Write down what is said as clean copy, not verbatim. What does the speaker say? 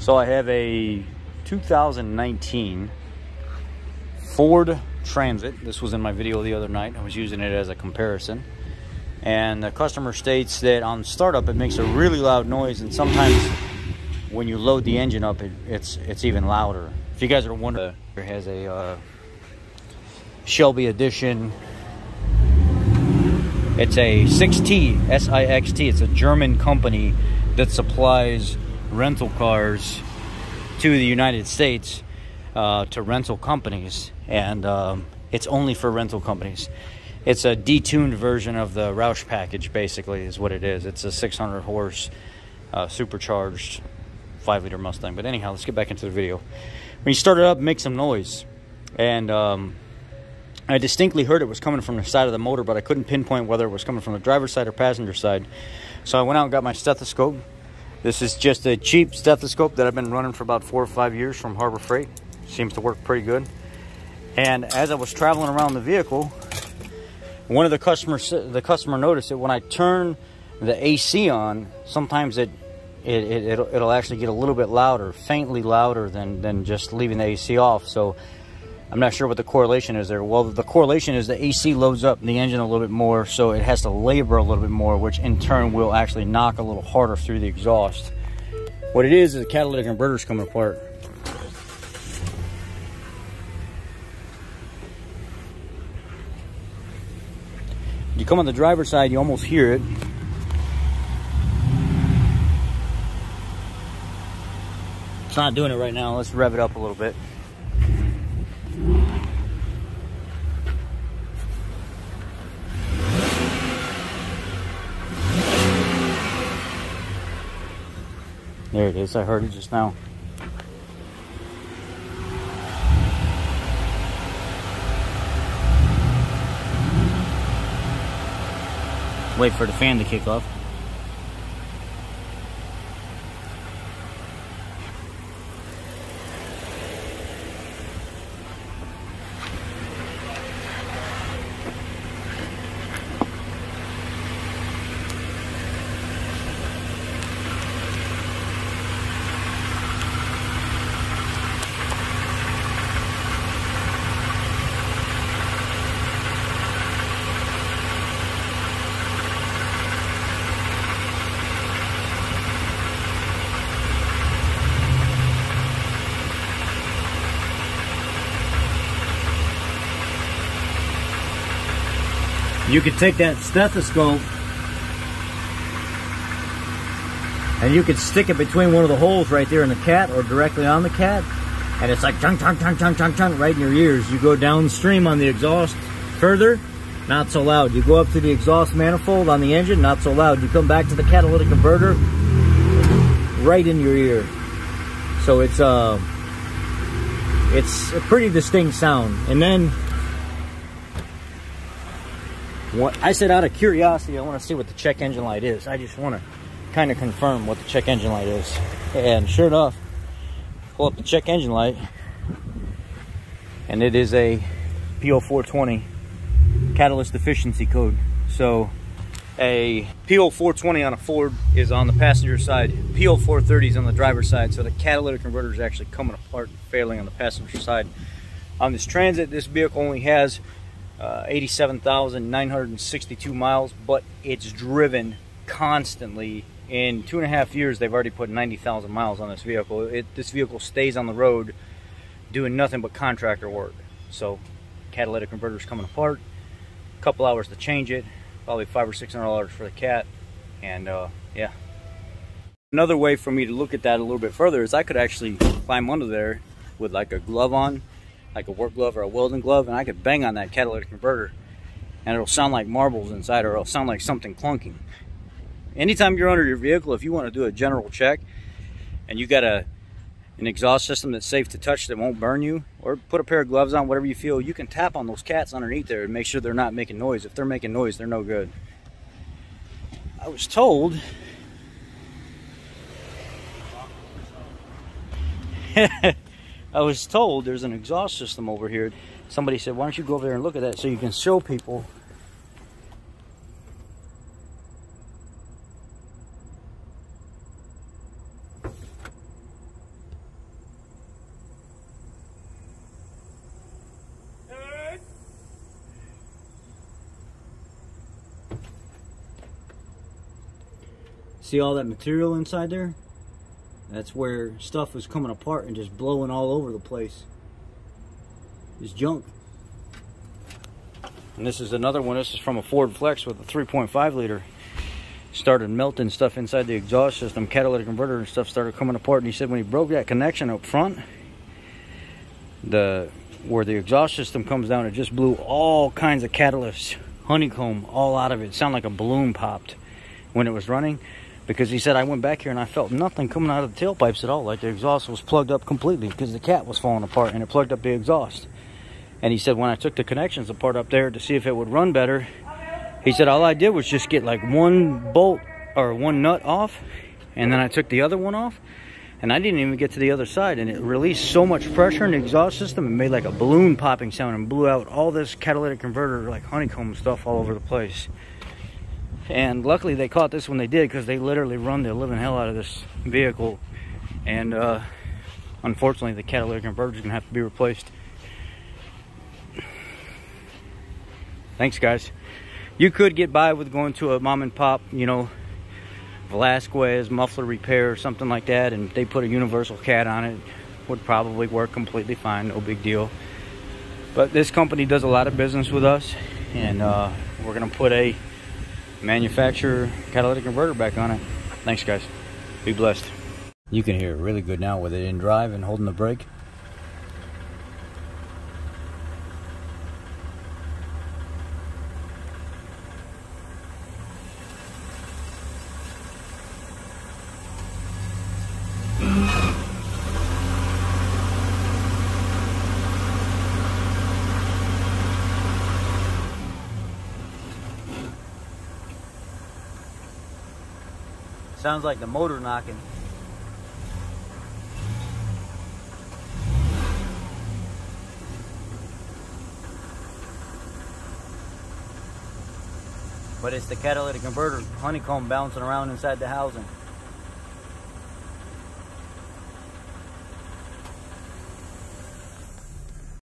So I have a 2019 Ford Transit. This was in my video the other night. I was using it as a comparison. And the customer states that on startup it makes a really loud noise, and sometimes when you load the engine up it's even louder. If you guys are wondering, it has a Shelby edition. It's a 6T, S-I-X-T. It's a German company that supplies rental cars to the United States, to rental companies, and it's only for rental companies. It's a detuned version of the Roush package, basically, is what it is. It's a 600 horse supercharged 5-liter Mustang. But anyhow, let's get back into the video. When you start it up, it makes some noise, and I distinctly heard it was coming from the side of the motor, but I couldn't pinpoint whether it was coming from the driver's side or passenger side. So I went out and got my stethoscope. This is just a cheap stethoscope that I've been running for about 4 or 5 years from Harbor Freight. Seems to work pretty good. And as I was traveling around the vehicle, one of the customer noticed that when I turn the AC on, sometimes it'll actually get a little bit louder, faintly louder than just leaving the AC off. So I'm not sure what the correlation is there. Well, the correlation is the AC loads up the engine a little bit more, so it has to labor a little bit more, which in turn will actually knock a little harder through the exhaust. What it is the catalytic converter's coming apart. You come on the driver's side, you almost hear it. It's not doing it right now. Let's rev it up a little bit. There it is. I heard it just now. Wait for the fan to kick off. You could take that stethoscope and you could stick it between one of the holes right there in the cat or directly on the cat, and it's like chunk, chunk, chunk, chunk, chunk, chunk right in your ears. You go downstream on the exhaust further, not so loud. You go up to the exhaust manifold on the engine, not so loud. You come back to the catalytic converter, right in your ear. So it's a pretty distinct sound. And then I said, out of curiosity, I want to see what the check engine light is. I just want to kind of confirm what the check engine light is. And sure enough, pull up the check engine light, and it is a P0420 catalyst efficiency code. So a P0420 on a Ford is on the passenger side, P0430 is on the driver's side. So the catalytic converter is actually coming apart and failing on the passenger side. On this Transit, this vehicle only has 87,962 miles, but it's driven constantly. In 2.5 years, they've already put 90,000 miles on this vehicle. This vehicle stays on the road doing nothing but contractor work. So catalytic converter's coming apart, a couple hours to change it, probably $500 or $600 for the cat, and yeah. Another way for me to look at that a little bit further is I could actually climb under there with like a glove on, like a work glove or a welding glove, and I could bang on that catalytic converter and it'll sound like marbles inside, or it'll sound like something clunking. Anytime you're under your vehicle, if you want to do a general check and you got an exhaust system that's safe to touch that won't burn you, or put a pair of gloves on, whatever you feel, you can tap on those cats underneath there and make sure they're not making noise. If they're making noise, they're no good. I was told I was told there's an exhaust system over here. Somebody said, why don't you go over there and look at that so you can show people. See all that material inside there? That's where stuff was coming apart and just blowing all over the place. It's junk. And this is another one. This is from a Ford Flex with a 3.5 liter. Started melting stuff inside the exhaust system. Catalytic converter and stuff started coming apart. And he said when he broke that connection up front, where the exhaust system comes down, it just blew all kinds of catalysts, honeycomb, all out of it. It sounded like a balloon popped when it was running. Because he said, I went back here and I felt nothing coming out of the tailpipes at all. Like the exhaust was plugged up completely because the cat was falling apart and it plugged up the exhaust. And he said when I took the connections apart up there to see if it would run better, he said all I did was just get like one bolt or one nut off. And then I took the other one off. And I didn't even get to the other side. And it released so much pressure in the exhaust system. It made like a balloon popping sound and blew out all this catalytic converter, like honeycomb stuff all over the place. And luckily they caught this when they did, because they literally run the living hell out of this vehicle. And unfortunately the catalytic converter is going to have to be replaced. Thanks guys. You could get by with going to a mom and pop, you know, Velasquez muffler repair or something like that, and they put a universal cat on it. Would probably work completely fine, no big deal. But this company does a lot of business with us, and we're going to put a manufacturer catalytic converter back on it. Thanks guys, be blessed. You can hear it really good now with it in drive and holding the brake. Sounds like the motor knocking. But it's the catalytic converter honeycomb bouncing around inside the housing.